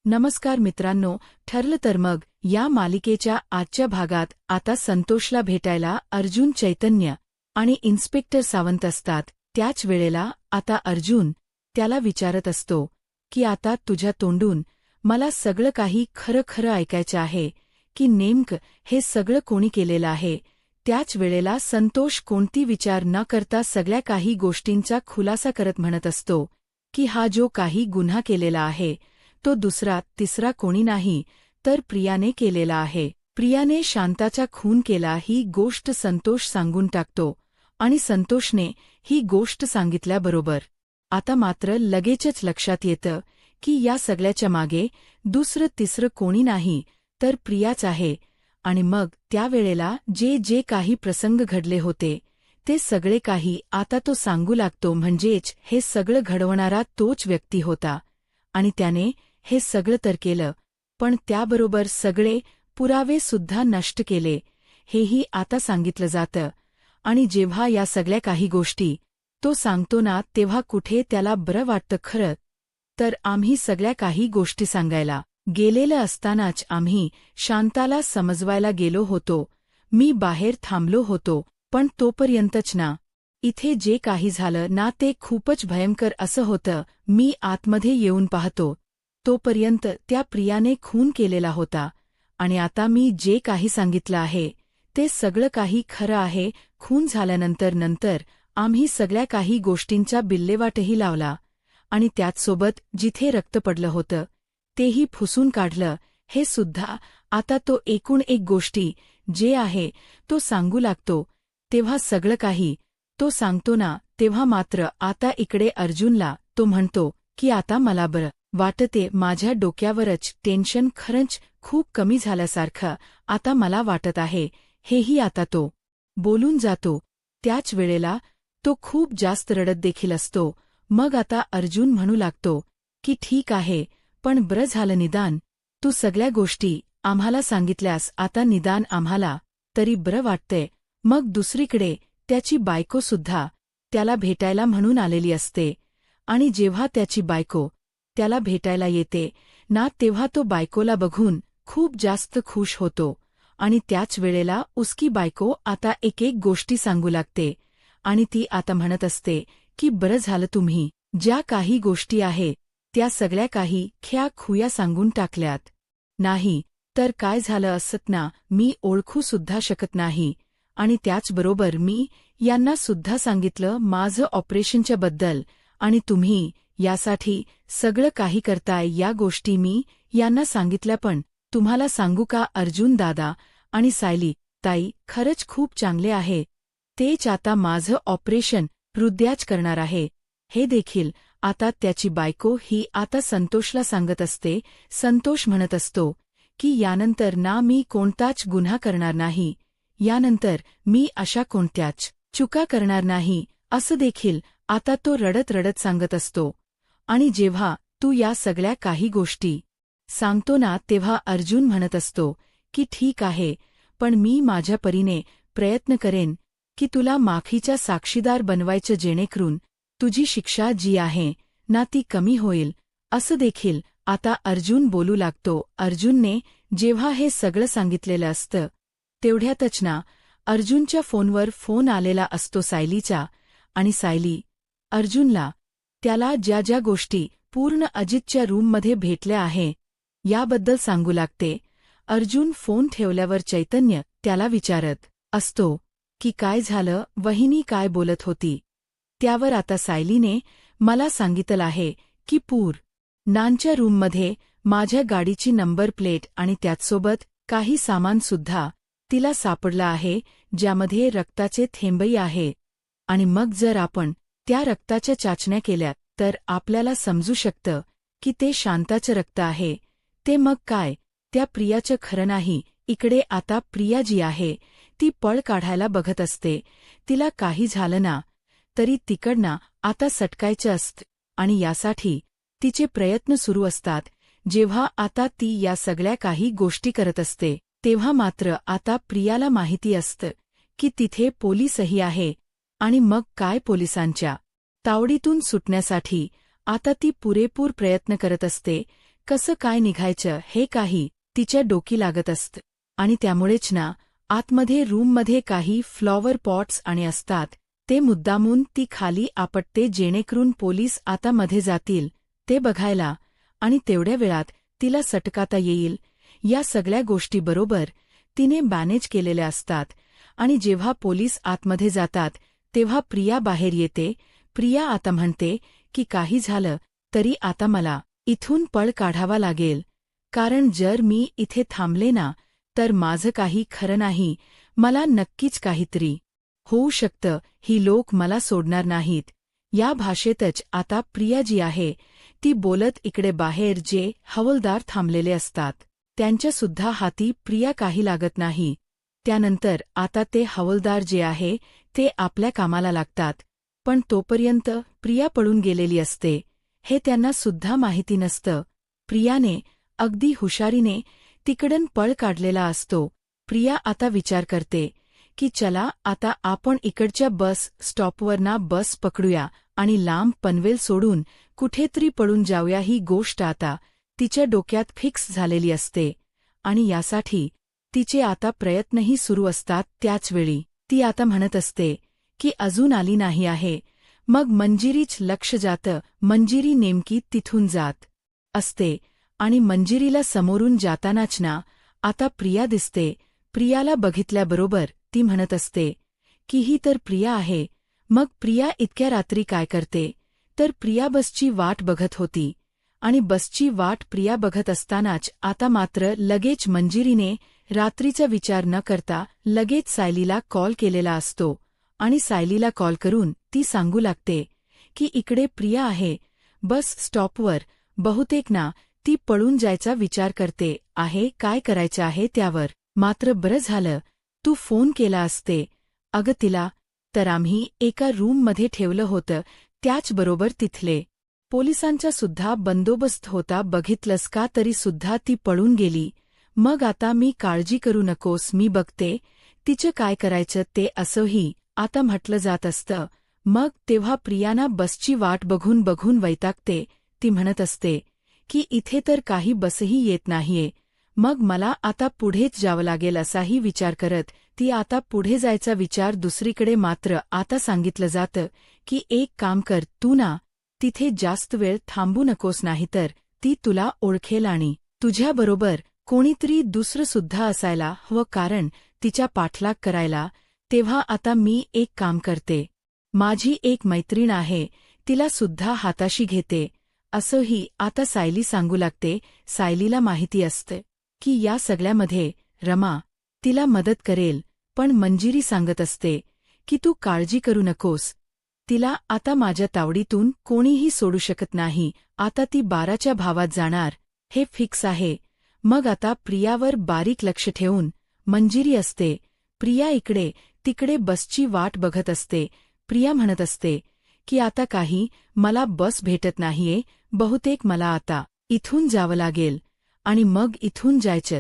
नमस्कार मित्रांनो, ठरलं तर मग या मालिकेच्या आजच्या भागात आता संतोषला भेटायला अर्जुन, चैतन्य आणि इन्स्पेक्टर सावंत असतात. त्याच वेळेला आता अर्जुन त्याला विचारत असतो की आता तुझ्या तोंडून मला सगळं काही खरं खरं ऐकायचं आहे की नेमकं हे सगळं कोणी केलेलं आहे. त्याच वेळेला संतोष कोणती विचार न करता सगळ्या काही गोष्टींचा खुलासा करत म्हणत असतो की हा जो काही गुन्हा केलेला आहे तो दुसरा तिसरा कोणी नाही तर प्रियाने केलेला आहे. प्रियाने शांताचा खून केला ही गोष्ट संतोष सांगून टाकतो आणि संतोषने ही गोष्ट सांगितल्याबरोबर आता मात्र लगेचच लक्षात येतं की या सगळ्याच्या मागे दुसरं तिसरं कोणी नाही तर प्रियाच आहे. आणि मग त्यावेळेला जे काही प्रसंग घडले होते ते सगळे काही आता तो सांगू लागतो. म्हणजेच हे सगळं घडवणारा तोच व्यक्ती होता आणि त्याने हे सगळं तर केलं, पण त्याबरोबर सगळे पुरावे सुद्धा नष्ट केले हेही आता सांगितलं जातं. आणि जेव्हा या सगळ्या काही गोष्टी तो सांगतो ना तेव्हा कुठे त्याला बरं वाटतं. खरं तर आम्ही सगळ्या काही गोष्टी सांगायला गेलेलं असतानाच आम्ही शांताला समजवायला गेलो होतो. मी बाहेर थांबलो होतो, पण तोपर्यंतच ना इथे जे काही झालं ना ते खूपच भयंकर असं होतं. मी आतमध्ये येऊन पाहतो तोपर्यंत त्या प्रियाने खून केलेला होता आणि आता मी जे काही सांगितलं आहे ते सगळं काही खरं आहे. खून झाल्यानंतर आम्ही सगळ्या काही गोष्टींचा बिल्लेवाटही लावला आणि त्याचसोबत जिथे रक्त पडलं होतं तेही पुसून काढलं. हे सुद्धा आता तो एकूण एक गोष्टी जे आहे तो सांगू लागतो. तेव्हा सगळं काही तो सांगतो ना तेव्हा मात्र आता इकडे अर्जुनला तो म्हणतो की आता मला बरं वाटते. माझ्या डोक्यावरच टेन्शन खरंच खूप कमी झाल्यासारखं आता मला वाटत आहे. हेही आता तो बोलून जातो. त्याच वेळेला तो खूप जास्त रडत देखील असतो. मग आता अर्जुन म्हणू लागतो की ठीक आहे, पण बरं झालं निदान तू सगळ्या गोष्टी आम्हाला सांगितल्यास आता निदान आम्हाला तरी बरं वाटतंय. मग दुसरीकडे त्याची बायकोसुद्धा त्याला भेटायला म्हणून आलेली असते आणि जेव्हा त्याची बायको त्याला भेटायला येते ना तेव्हा तो बायकोला बघून खूप जास्त खुश होतो आणि त्याच वेळेला उसकी बायको आता एक गोष्टी सांगू लागते आणि ती आता म्हणत असते की बरं झालं तुम्ही ज्या काही गोष्टी आहे त्या सगळ्या काही खुया सांगून टाकल्यात. नाही तर काय झालं असत ना मी ओळखूसुद्धा शकत नाही. आणि त्याचबरोबर मी यांना सुद्धा सांगितलं माझं ऑपरेशनच्या बद्दल आणि तुम्ही यासाठी सगळं काही करताय या गोष्टी मी यांना सांगितल्या. पण तुम्हाला सांगू का अर्जुन दादा आणि सायली ताई खरंच खूप चांगले आहे. तेच आता माझं ऑपरेशन हृदयाच करणार आहे. हे देखील आता त्याची बायको ही आता संतोषला सांगत असते. संतोष म्हणत असतो की यानंतर ना मी कोणताच गुन्हा करणार नाही, यानंतर मी अशा कोणत्याच चुका करणार नाही असं देखील आता तो रडत रडत सांगत असतो. आणि जेव्हा तू या सगळ्या काही गोष्टी सांगतो ना तेव्हा अर्जुन म्हणत असतो की ठीक आहे, पण मी माझ्या परीने प्रयत्न करेन की तुला माफीचा साक्षीदार बनवायचं जेणेकरून तुझी शिक्षा जी आहे ना ती कमी होईल असं देखील आता अर्जुन बोलू लागतो. अर्जुनने जेव्हा हे सगळं सांगितलेलं असतं तेवढ्यातच ना अर्जुनच्या फोनवर फोन आलेला असतो सायलीचा आणि सायली अर्जुनला त्याला ज्या ज्या गोष्टी पूर्ण अजितच्या रूममध्ये भेटल्या आहे याबद्दल सांगू लागते. अर्जुन फोन ठेवल्यावर चैतन्य त्याला विचारत असतो की काय झालं, वहिनी काय बोलत होती. त्यावर आता सायलीने मला सांगितलं आहे की नांच्या रूममध्ये माझ्या गाडीची नंबर प्लेट आणि त्याचसोबत काही सामानसुद्धा तिला सापडलं आहे ज्यामध्ये रक्ताचे थेंबही आहे. आणि मग जर आपण त्या रक्ताच्या चाचण्या केल्या तर आपल्याला समजू शकतं की ते शांताचं रक्त आहे. ते मग काय त्या प्रियाचं खरं नाही. इकडे आता प्रिया जी आहे ती पळ काढायला बघत असते. तिला काही झालं ना तरी तिकडनं आता सटकायचं असतं आणि यासाठी तिचे प्रयत्न सुरू असतात. जेव्हा आता ती या सगळ्या काही गोष्टी करत असते तेव्हा मात्र आता प्रियाला माहिती असतं की तिथे पोलीसही आहे. आणि मग काय पोलिसांच्या तावडीतून सुटण्यासाठी आता ती पुरेपूर प्रयत्न करत असते. कसं काय निघायचं हे काही तिच्या डोकी लागत असतं. आणि त्यामुळेच ना आतमध्ये रूममध्ये काही फ्लॉवर पॉट्स आणि असतात ते मुद्दामून ती खाली आपटते जेणेकरून पोलीस आता मध्ये जातील ते बघायला आणि तेवढ्या वेळात तिला सटकाता येईल या सगळ्या गोष्टीबरोबर तिने मॅनेज केलेल्या असतात. आणि जेव्हा पोलीस आतमध्ये जातात तेव्हा प्रिया बाहेर येते. प्रिया आता म्हणते की काही झालं तरी आता मला इथून पळ काढावा लागेल, कारण जर मी इथे थांबले ना तर माझं काही खरं नाही, मला नक्कीच काहीतरी होऊ शकतं, ही लोक मला सोडणार नाहीत. या भाषेतच आता प्रिया जी आहे ती बोलत इकडे बाहेर जे हवालदार थांबलेले असतात त्यांच्यासुद्धा हाती प्रिया काही लागत नाही. त्यानंतर आता ते हवालदार जे आहे ते आपल्या कामाला लागतात. पण तोपर्यंत प्रिया पळून गेलेली असते हे त्यांना सुद्धा माहिती नसतं. प्रियाने अगदी हुशारीने तिकडून पळ काढलेला असतो. प्रिया आता विचार करते की चला आता आपण इकडच्या बस स्टॉपवर ना बस पकडूया आणि लांब पनवेल सोडून कुठेतरी पळून जाऊया. ही गोष्ट आता तिच्या डोक्यात फिक्स झालेली असते आणि यासाठी तिचे आता प्रयत्नही सुरू असतात. त्याचवेळी ती आता म्हणत असते की अजून आली नाही आहे. मग मंजिरीच लक्ष जातं. मंजिरी नेमकी तिथून जात असते आणि मंजिरीला समोरून जातानाच ना आता प्रिया दिसते. प्रियाला बघितल्याबरोबर ती म्हणत असते की ही तर प्रिया आहे. मग प्रिया इतक्या रात्री काय करते तर प्रिया बसची वाट बघत होती आणि बसची वाट प्रिया बघत असतानाच आता मात्र लगेच मंजिरीने रात्रीचा विचार न करता लगेच सायलीला कॉल केलेला असतो आणि सायलीला कॉल करून ती सांगू लागते की इकडे प्रिया आहे बस स्टॉपवर. बहुतेक ना ती पळून जायचा विचार करते आहे. काय करायचं आहे त्यावर. मात्र बरं झालं तू फोन केला असते. अगं तिला तर आम्ही एका रूममध्ये ठेवलं होतं, त्याचबरोबर तिथले पोलिसांचा सुद्धा बंदोबस्त होता. बघितलंस का तरी सुद्धा ती पळून गेली. मग आता मी काळजी करू नकोस, मी बघते तिचं काय करायचं ते. असंही आता म्हटलं जात असतं. मग तेव्हा प्रियाना बसची वाट बघून बघून वैतागते. ती म्हणत असते की इथे तर काही बसही येत नाहीये, मग मला आता पुढेच जावं लागेल असाही विचार करत ती आता पुढे जायचा विचार. दुसरीकडे मात्र आता सांगितलं जातं की एक काम कर, तू ना तिथे जास्त वेळ थांबू नकोस, नाहीतर ती तुला ओळखेल आणि तुझ्याबरोबर कोणीतरी दुसरं सुद्धा असायला हवं, कारण तिच्या पाठलाग करायला. तेव्हा आता मी एक काम करते, माझी एक मैत्रीण आहे तिला सुद्धा हाताशी घेते. असंही आता सायली सांगू लागते. सायलीला माहिती असते की या सगळ्यामध्ये रमा तिला मदत करेल, पण मंजिरी सांगत असते की तू काळजी करू नकोस, तिला आता माझ्या तावडीतून कोणीही सोडू शकत नाही. आता ती 12च्या भावात जाणार हे फिक्स आहे. मग आता प्रियावर बारीक लक्ष ठेवून मंजिरी असते. प्रिया इकडे तिकडे बसची वाट बघत असते. प्रिया म्हणत असते की आता काही मला बस भेटत नाहीये, बहुतेक मला आता इथून जावं लागेल आणि मग इथून जायचं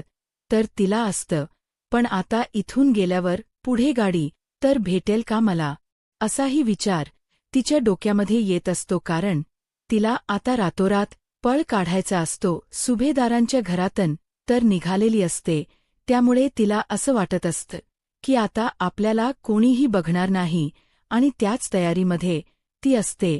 तर तिला असतं, पण आता इथून गेल्यावर पुढे गाडी तर भेटेल का मला, असाही विचार तिच्या डोक्यामध्ये येत असतो. कारण तिला आता रातोरात पळ काढायचा असतो. सुभेदारांच्या घरातून तर निघालेली असते, त्यामुळे तिला असं वाटत असतं की आता आपल्याला कोणीही बघणार नाही आणि त्याच तयारीमध्ये ती असते.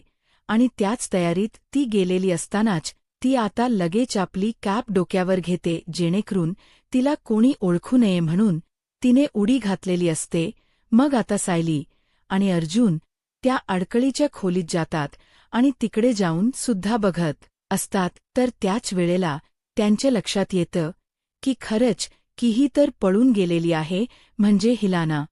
आणि त्याच तयारीत ती गेलेली असतानाच ती आता लगेच आपली कॅप डोक्यावर घेते जेणेकरून तिला कोणी ओळखू नये म्हणून तिने उडी घातलेली असते. मग आता सायली आणि अर्जुन त्या अडकळीच्या खोलीत जातात आणि तिकडे जाऊन सुद्धा बघत असतात. तर त्याच वेळेला त्यांच्या लक्षात येतं की खरंच की ही तर पळून गेलेली आहे, म्हणजे हिलाना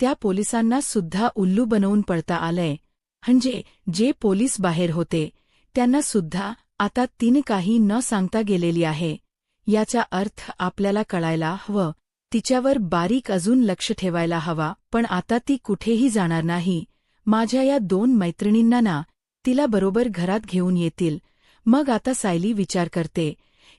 त्या पोलिसांना सुद्धा उल्लू बनवून पळता आलंय. म्हणजे जे पोलीस बाहेर होते त्यांना सुद्धा आता तिने काही न सांगता गेलेली आहे. याचा अर्थ आपल्याला कळायला हवं, तिच्यावर बारीक अजून लक्ष ठेवायला हवा. पण आता ती कुठेही जाणार नाही. माझ्या या 2 मैत्रिणींना ना तिला बरोबर घरात घेऊन येतील. मग आता सायली विचार करते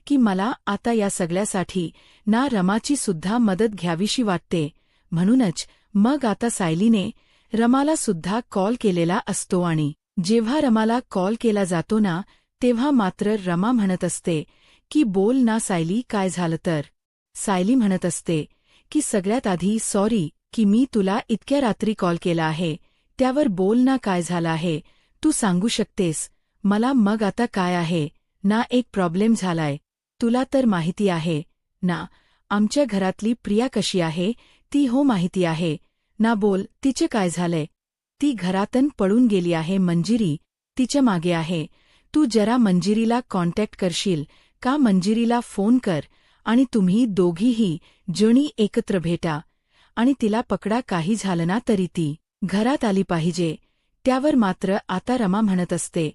की मला आता या सगळ्यासाठी ना रमाची सुद्धा मदत घ्यावीशी वाटते. म्हणूनच मग आता सायलीने रमाला सुद्धा कॉल केलेला असतो आणि जेव्हा रमाला कॉल केला जातो ना तेव्हा मात्र रमा म्हणत असते की बोल ना सायली, काय झालं तर. सायली म्हणत असते की सगळ्यात आधी सॉरी की मी तुला इतक्या रात्री कॉल केला आहे. त्यावर बोल ना काय झालं आहे, तू सांगू शकतेस मला. मग आता काय आहे ना, एक प्रॉब्लेम झालाय. तुला तर माहिती आहे ना आमच्या घरातली प्रिया कशी आहे ती. हो माहिती आहे ना. बोल तिचे काय झालंय. ती घरातून पळून गेली आहे. मंजिरी तिच्या मागे आहे. तू जरा मंजिरीला कॉन्टॅक्ट करशील का. मंजिरीला फोन कर आणि तुम्ही दोघीही जणी एकत्र भेटा आणि तिला पकडा. काही झालं ना तरी ती घरात आली पाहिजे. त्यावर मात्र आता रमा म्हणत असते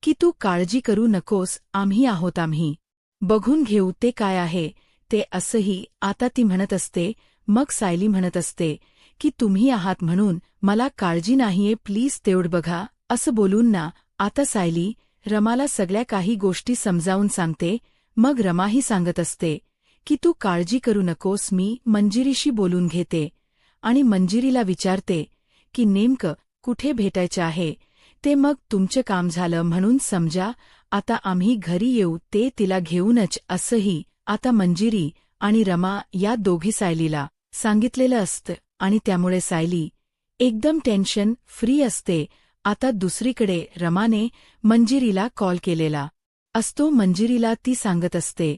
की तू काळजी करू नकोस, आम्ही आहोत, आम्ही बघून घेऊ ते काय आहे ते. असंही आता ती म्हणत असते. मग सायली म्हणत असते की तुम्ही आहात म्हणून मला काळजी नाहीये, प्लीज तेवढं बघा. असं बोलून ना आता सायली रमाला सगळ्या काही गोष्टी समजावून सांगते. मग रमाही सांगत असते की तू काळजी करू नकोस, मी मंजिरीशी बोलून घेते आणि मंजिरीला विचारते की नेमकं कुठे भेटायचं आहे ते. मग तुमचं काम झालं म्हणून समजा. आता आम्ही घरी येऊ ते तिला घेऊनच. असंही आता मंजिरी आणि रमा या दोघी सायलीला सांगितलेलं असतं आणि त्यामुळे सायली एकदम टेन्शन फ्री असते. आता दुसरीकडे रमाने मंजिरीला कॉल केलेला असतो. मंजिरीला ती सांगत असते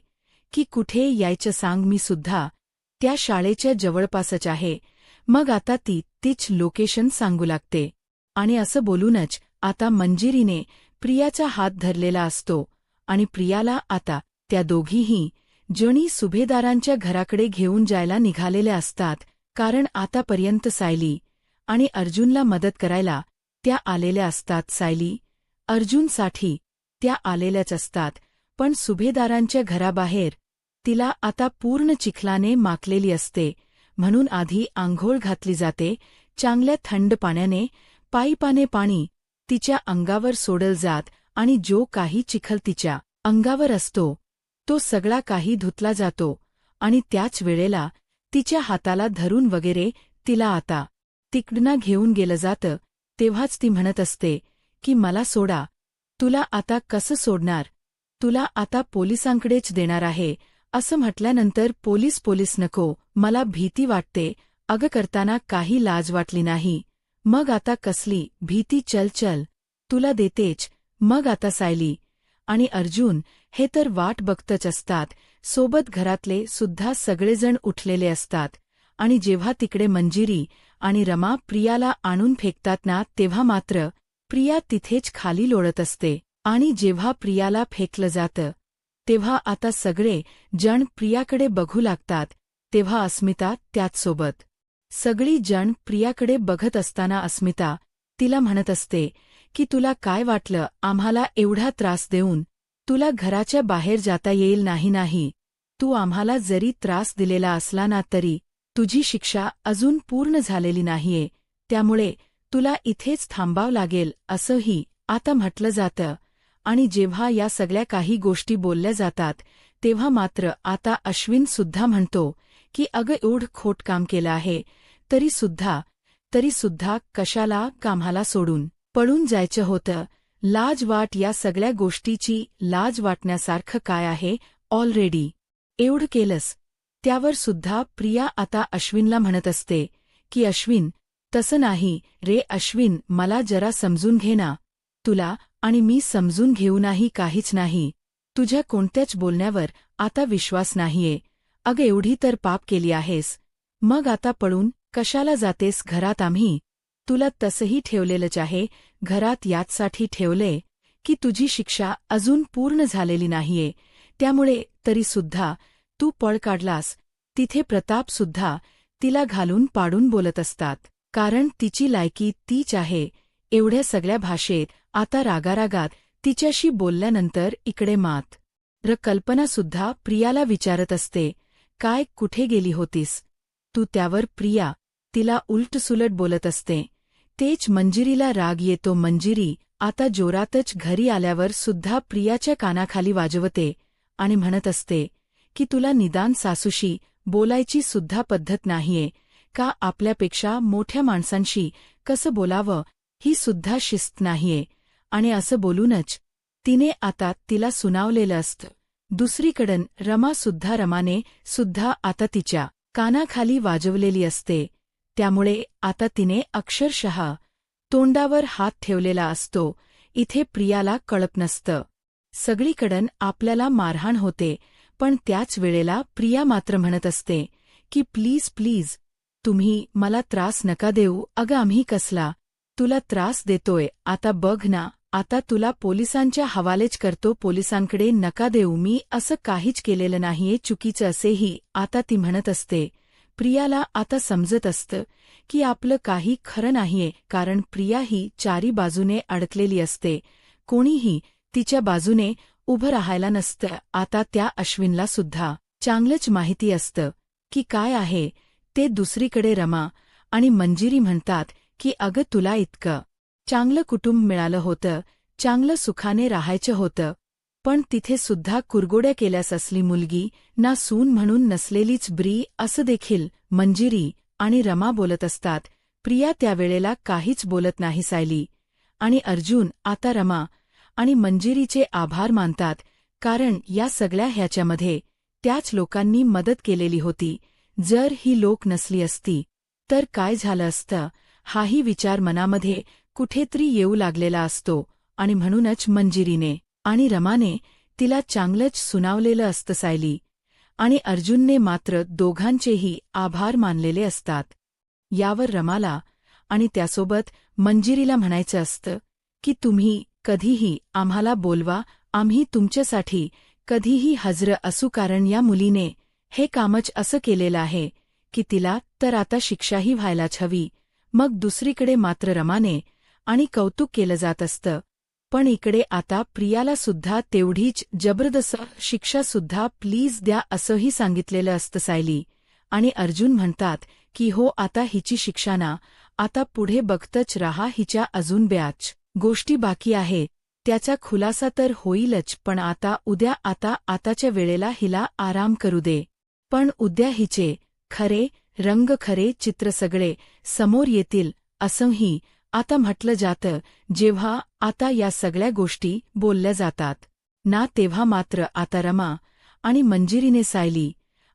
की कुठे यायचं सांग, मी सुद्धा त्या शाळेच्या जवळपासच आहे. मग आता ती तीच लोकेशन सांगू लागते आणि असं बोलूनच आता मंजिरीने प्रियाचा हात धरलेला असतो आणि प्रियाला आता त्या दोघीही जणी सुभेदारांच्या घराकडे घेऊन जायला निघालेल्या असतात. कारण आतापर्यंत सायली आणि अर्जुनला मदत करायला त्या आलेल्या असतात. सायली अर्जुनसाठी त्या आलेल्याच असतात, पण सुभेदारांच्या घराबाहेर तिला आता पूर्ण चिखलाने माखलेली असते. म्हणून आधी आंघोळ घातली जाते. चांगल्या थंड पाण्याने पाईपाने पाणी तिच्या अंगावर सोडलं जात आणि जो काही चिखल तिच्या अंगावर असतो तो सगळा काही धुतला जातो आणि त्याच वेळेला तिच्या हाताला धरून वगैरे तिला आता तिकडनं घेऊन गेलं जातं. तेव्हाच ती म्हणत असते की मला सोडा. तुला आता कसं सोडणार, तुला आता पोलिसांकडेच देणार आहे. असं म्हटल्यानंतर पोलीस नको, मला भीती वाटते. अगं करताना काही लाज वाटली नाही. मग आता कसली भीती, चल चल तुला देतेच. मग आता सायली आणि अर्जुन हे तर वाट बघतच असतात. सोबत घरातले सुद्धा सगळेजण उठलेले असतात आणि जेव्हा तिकडे मंजिरी आणि रमा प्रियाला आणून फेकतात ना, तेव्हा मात्र प्रिया तिथेच खाली लोळत असते. आणि जेव्हा प्रियाला फेकलं जातं तेव्हा आता सगळे जण प्रियाकडे बघू लागतात. तेव्हा अस्मिता त्याचसोबत सगळी जण प्रियाकडे बघत असताना अस्मिता तिला म्हणत असते की तुला काय वाटलं आम्हाला एवढा त्रास देऊन तुला घराच्या बाहेर जाता येईल नाही. नाही, तू आम्हाला जरी त्रास दिलेला असला ना तरी तुझी शिक्षा अजून पूर्ण झालेली नाहीये, त्यामुळे तुला इथेच थांबावं लागेल असंही आता म्हटलं जातं. आणि जेव्हा या सगळ्या काही गोष्टी बोलल्या जातात तेव्हा मात्र आता अश्विन सुद्धा म्हणतो की अगं एवढं खोट काम केलं आहे तरी सुद्धा कशाला कामाला सोडून पळून जायचं होतं. लाज वाट, या सगळ्या गोष्टीची लाज वाटण्यासारखं काय आहे, ऑलरेडी एवढं केलंस. त्यावर सुद्धा प्रिया आता अश्विनला म्हणत असते की अश्विन तसं नाही रे अश्विन, मला जरा समजून घे ना. तुला आणि मी समजून घेऊनही काहीच नाही. तुझ्या कोणत्याच बोलण्यावर आता विश्वास नाहीये. अगं एवढी तर पाप केली आहेस, मग आता पळून कशाला जातेस घरात. आम्ही तुला तसंही ठेवलेलंच आहे घरात, याचसाठी ठेवले की तुझी शिक्षा अजून पूर्ण झालेली नाहीये, त्यामुळे तरी सुद्धा तू पळ काढलास. तिथे प्रतापसुद्धा तिला घालून पाडून बोलत असतात, कारण तिची लायकी तीच आहे. एवढ्या सगळ्या भाषेत आता रागारागात तिच्याशी बोलल्यानंतर इकडे मात्र कल्पनासुद्धा प्रियाला विचारत असते, काय कुठे गेली होतीस तू. त्यावर प्रिया तिला उलटसुलट बोलत असते. तेच मंजिरीला राग येतो. मंजिरी आता जोरातच घरी आल्यावर सुद्धा प्रियाच्या कानाखाली वाजवते आणि म्हणत असते की तुला निदान सासूशी बोलायची सुद्धा पद्धत नाहीये का. आपल्यापेक्षा मोठ्या माणसांशी कसं बोलावं ही सुद्धा शिस्त नाहीये. आणि असं बोलूनच तिने आता तिला सुनावलेलं असतं दुसरीकडं रमाने सुद्धा आता तिच्या कानाखाली वाजवलेली असते, त्यामुळे आता तिने अक्षरशः तोंडावर हात ठेवलेला असतो. इथे प्रियाला कळत नसतं. सगळीकडं आपल्याला मारहाण होते, पण त्याच वेळेला प्रिया मात्र म्हणत असते की प्लीज प्लीज तुम्ही मला त्रास नका देऊ. अगं आम्ही कसला तुला त्रास देतोय, आता बघ ना, आता तुला पोलिसांच्या हवालेच करतो, पोलिसांकडे नका देऊ, मी असं काहीच केलेलं नाहीये चुकीचं असेही आता ती म्हणत असते. प्रियाला आता समजत असतं की आपलं काही खरं नाहीये, कारण प्रिया ही चारी बाजूने अडकलेली असते. कोणीही तिच्या बाजूने उभं राहायला नसतं. आता त्या अश्विनला सुद्धा चांगलंच माहिती असतं की काय आहे ते. दुसरीकडे रमा आणि मंजिरी म्हणतात की अगं तुला इतकं चांगलं कुटुंब मिळालं होतं, चांगलं सुखाने राहायचं होतं, पण तिथे सुद्धा कुरगोड्या केल्यास असली मुलगी, ना सून म्हणून नसलेलीच ब्री, असं देखील मंजिरी आणि रमा बोलत असतात. प्रिया त्यावेळेला काहीच बोलत नाही. सायली आणि अर्जुन आता रमा आणि मंजिरीचे आभार मानतात, कारण या सगळ्या ह्याच्यामध्ये त्याच लोकांनी मदत केलेली होती. जर ही लोक नसली असती तर काय झालं असतं, हाही विचार मनामध्ये कुठेतरी येऊ लागलेला असतो. आणि म्हणूनच मंजिरीने आणि रमाने तिला चांगलंच सुनावलेलं असतं. सायली आणि अर्जुनने मात्र दोघांचेही आभार मानलेले असतात. यावर रमाला आणि त्यासोबत मंजिरीला म्हणायचं असतं की तुम्ही कधीही आम्हाला बोलवा, आम्ही तुमच्यासाठी कधीही हजर असू, कारण या मुलीने हे कामच असं केलेलं आहे की तिला तर आता शिक्षाही व्हायलाच हवी. मग दुसरीकडे मात्र रमाने आणि कौतुक केलं जात असतं, पण इकडे आता प्रियाला सुद्धा तेवढीच जबरदस्त शिक्षासुद्धा प्लीज द्या असंही सांगितलेलं असतं. सायली आणि अर्जुन म्हणतात की हो, आता हिची शिक्षा ना, आता पुढे बघतच राहा, हिच्या अजून बऱ्याच गोष्टी बाकी आहे, त्याचा खुलासा तर होईलच, पण उद्या आताच्या वेळेला हिला आराम करू दे. पण उद्या हिचे खरे रंग, खरे चित्र सगळे समोर येतील असंही आता म्हटलं जातं. जेव्हा आता या सगळ्या गोष्टी बोलल्या जातात ना, तेव्हा मात्र आता रमा आणि मंजिरीने सायली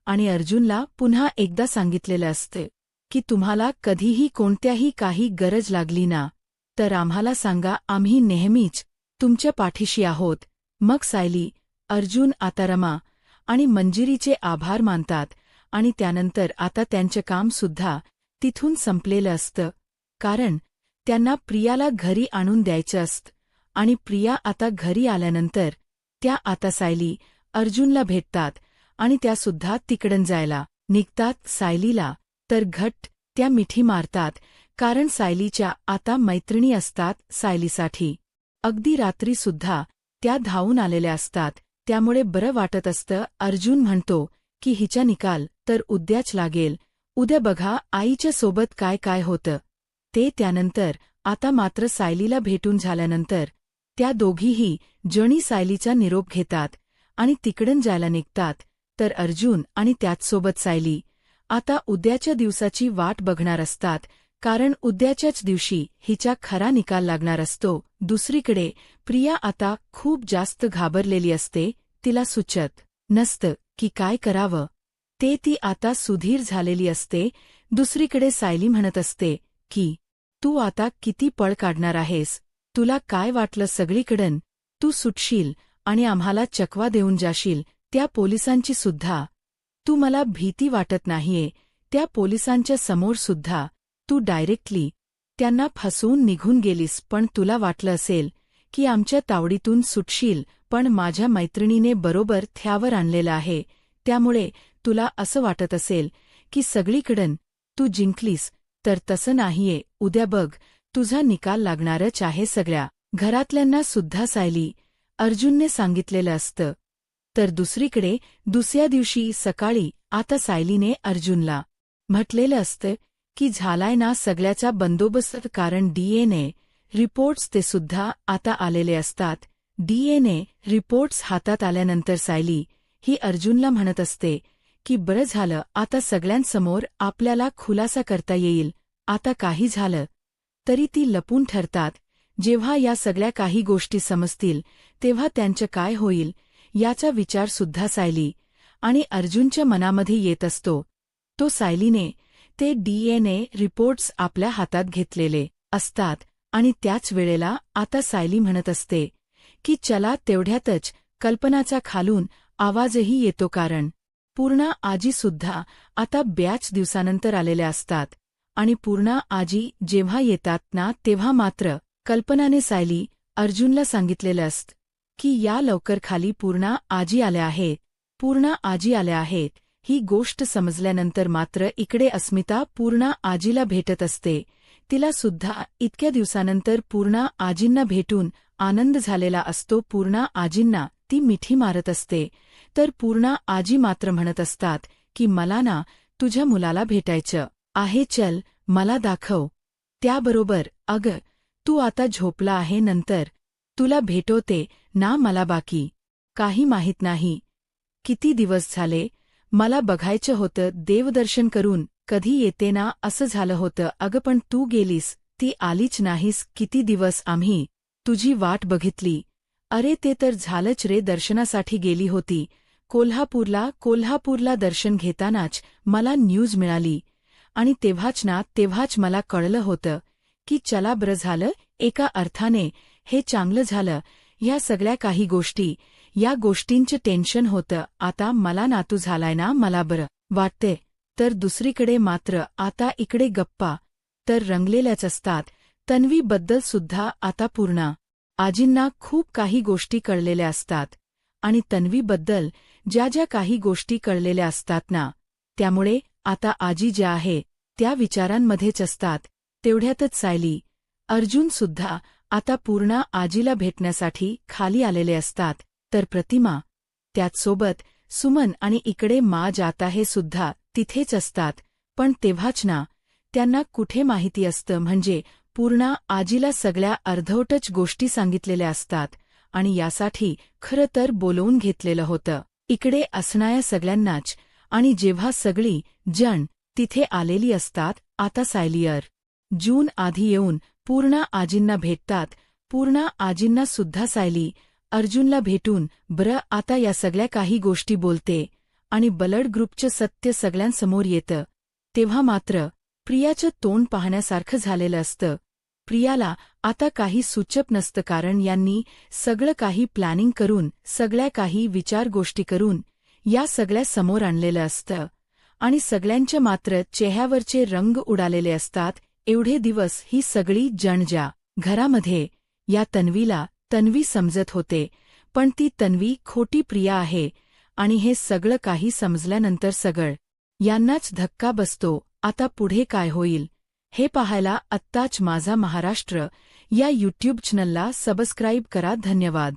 आणि अर्जुनला पुन्हा एकदा सांगितलेलं असतं की तुम्हाला कधीही कोणत्याही काही गरज लागली ना, तर आम्हाला सांगा, आम्ही नेहमीच तुमच्या पाठीशी आहोत. मग सायली, अर्जुन आता रमा आणि मंजिरीचे आभार मानतात आणि त्यानंतर आता त्यांचं काम सुद्धा तिथून संपलेलं असतं, कारण त्यांना प्रियाला घरी आणून द्यायचं असतं. आणि प्रिया आता घरी आल्यानंतर त्या आता सायली अर्जुनला भेटतात आणि त्यासुद्धा तिकडं जायला निघतात. सायलीला तर घट्ट त्या मिठी मारतात, कारण सायलीच्या आता मैत्रिणी असतात. सायलीसाठी अगदी रात्रीसुद्धा त्या धावून आलेल्या असतात, त्यामुळे बरं वाटत असतं. अर्जुन म्हणतो की हिचा निकाल तर उद्याच लागेल, उद्या बघा आईच्या सोबत काय काय होतं ते. त्यानंतर आता मात्र सायलीला भेटून झाल्यानंतर त्या दोघीही जणी सायलीचा निरोप घेतात आणि तिकडून जायला निघतात. तर अर्जुन आणि त्याचसोबत सायली आता उद्याच्या दिवसाची वाट बघणार असतात, कारण उद्याच्याच दिवशी हिचा खरा निकाल लागणार असतो. दुसरीकडे प्रिया आता खूप जास्त घाबरलेली असते. तिला सुचत नसतं की काय करावं ते. ती आता सुधीर झालेली असते. दुसरीकडे सायली म्हणत असते की तू आता किती पळ काढणार आहेस, तुला काय वाटलं सगळीकडं तू सुटशील आणि आम्हाला चकवा देऊन जाशील. त्या पोलिसांची सुद्धा तू मला भीती वाटत नाहीये, त्या पोलिसांच्या समोर सुद्धा तू डायरेक्टली त्यांना फसवून निघून गेलीस. पण तुला वाटलं असेल की आमच्या तावडीतून सुटशील, पण माझ्या मैत्रिणीने बरोबर थ्यावर आणलेलं आहे, त्यामुळे तुला असं वाटत असेल की सगळीकडं तू जिंकलीस, तर तसं नाहीये. उद्या बघ तुझा निकाल लागणारच आहे. सगळ्या घरातल्यांना सुद्धा सायली अर्जुनने सांगितलेलं असतं. तर दुसरीकडे दुसऱ्या दिवशी सकाळी आता सायलीने अर्जुनला म्हटलेलं असतं की झालाय ना सगळ्याचा बंदोबस्त, कारण डीएनए रिपोर्ट्स ते सुद्धा आता आलेले असतात. डीएनए रिपोर्ट्स हातात आल्यानंतर सायली ही अर्जुनला म्हणत असते की बरं झालं, आता सगळ्यांसमोर आपल्याला खुलासा करता येईल. आता काही झालं तरी ती लपून ठरतात. जेव्हा या सगळ्या काही गोष्टी समजतील तेव्हा त्यांचं काय होईल याचा विचारसुद्धा सायली आणि अर्जुनच्या मनामध्ये येत असतो. तो सायलीने ते DNA रिपोर्ट्स आपल्या हातात घेतलेले असतात आणि त्याच वेळेला आता सायली म्हणत असते की चला तेवढ्यातच कल्पनाचा खालून आवाजही येतो कारण पूर्णा आजीसुद्धा आता बऱ्याच दिवसानंतर आलेल्या असतात आणि पूर्णा आजी जेव्हा येतात ना तेव्हा मात्र कल्पनाने सायली अर्जुनला सांगितलेलं असतं की या लवकर खाली पूर्णा आजी आल्या आहेत, पूर्णा आजी आल्या आहेत. ही गोष्ट समजल्यानंतर मात्र इकडे अस्मिता पूर्णा आजीला भेटत असते. तिला सुद्धा इतक्या दिवसानंतर पूर्णा आजींना भेटून आनंद झालेला असतो. पूर्णा आजींना ती मिठी मारत असते तर पूर्णा आजी मात्र म्हणत असतात की मला ना तुझ्या मुलाला भेटायचं आहे, चल मला दाखव. त्याबरोबर अगं तू आता झोपला आहे, नंतर तुला भेटवते ना, मला बाकी काही माहीत नाही. किती दिवस झाले मला बघायचं होतं, देवदर्शन करून कधी येते ना असं झालं होतं. अगं पण तू गेलीस, ती आलीच नाहीस. किती दिवस आम्ही तुझी वाट बघितली. अरे ते तर झालंच रे, दर्शनासाठी गेली होती कोल्हापूरला दर्शन घेतानाच मला न्यूज मिळाली आणि तेव्हाच मला कळलं होतं की चला बरं झालं, एका अर्थाने हे चांगलं झालं. ह्या सगळ्या काही गोष्टी, या गोष्टींचं टेन्शन होतं. आता मला नातू झालाय ना, मला बरं वाटते. तर दुसरीकडे मात्र आता इकडे गप्पा तर रंगलेल्याच असतात. तन्वीबद्दल सुद्धा आता पूर्णा आजींना खूप काही गोष्टी कळलेल्या असतात आणि तन्वीबद्दल ज्या काही गोष्टी कळलेल्या असतात ना, त्यामुळे आता आजी ज्या आहे त्या विचारांमध्येच असतात. तेवढ्यातच सायली, अर्जुनसुद्धा आता पूर्णा आजीला भेटण्यासाठी खाली आलेले असतात. तर प्रतिमा, त्याचसोबत सुमन आणि इकडे मा जाता हे सुद्धा तिथेच असतात. पण तेव्हाच ना त्यांना कुठे माहिती असतं, म्हणजे पूर्णा आजीला सगळ्या अर्धवटच गोष्टी सांगितलेल्या असतात आणि यासाठी खरं तर बोलवून घेतलेलं होतं इकडे असणाऱ्या सगळ्यांनाच. आणि जेव्हा सगळी जण तिथे आलेली असतात, आता सायलीयर जून आधी येऊन पूर्णा आजींना भेटतात. पूर्णा आजींना सुद्धा सायली अर्जुनला भेटून बरं आता या सगळ्या काही गोष्टी बोलते आणि ब्लड ग्रुपचं सत्य सगळ्यांसमोर येतं. तेव्हा मात्र प्रियाचं तोंड पाहण्यासारखं झालेलं असतं. प्रियाला आता काही सुचत नसतं, कारण यांनी सगळं काही प्लॅनिंग करून, सगळ्या काही विचार गोष्टी करून या सगळ्या समोर आणलेलं असतं आणि सगळ्यांच्या मात्र चेहऱ्यावरचे रंग उडालेले असतात. एवढे दिवस ही सगळी जण ज्या घरामध्ये या तन्वी समजत होते, पण ती तन्वी खोटी प्रिया आहे आणि हे सगळं काही समजल्यानंतर सगळं यांनाच धक्का बसतो. आता पुढे काय होईल हे पाहायला आत्ताच माझा महाराष्ट्र या यूट्यूब चॅनलला सबस्क्राईब करा. धन्यवाद.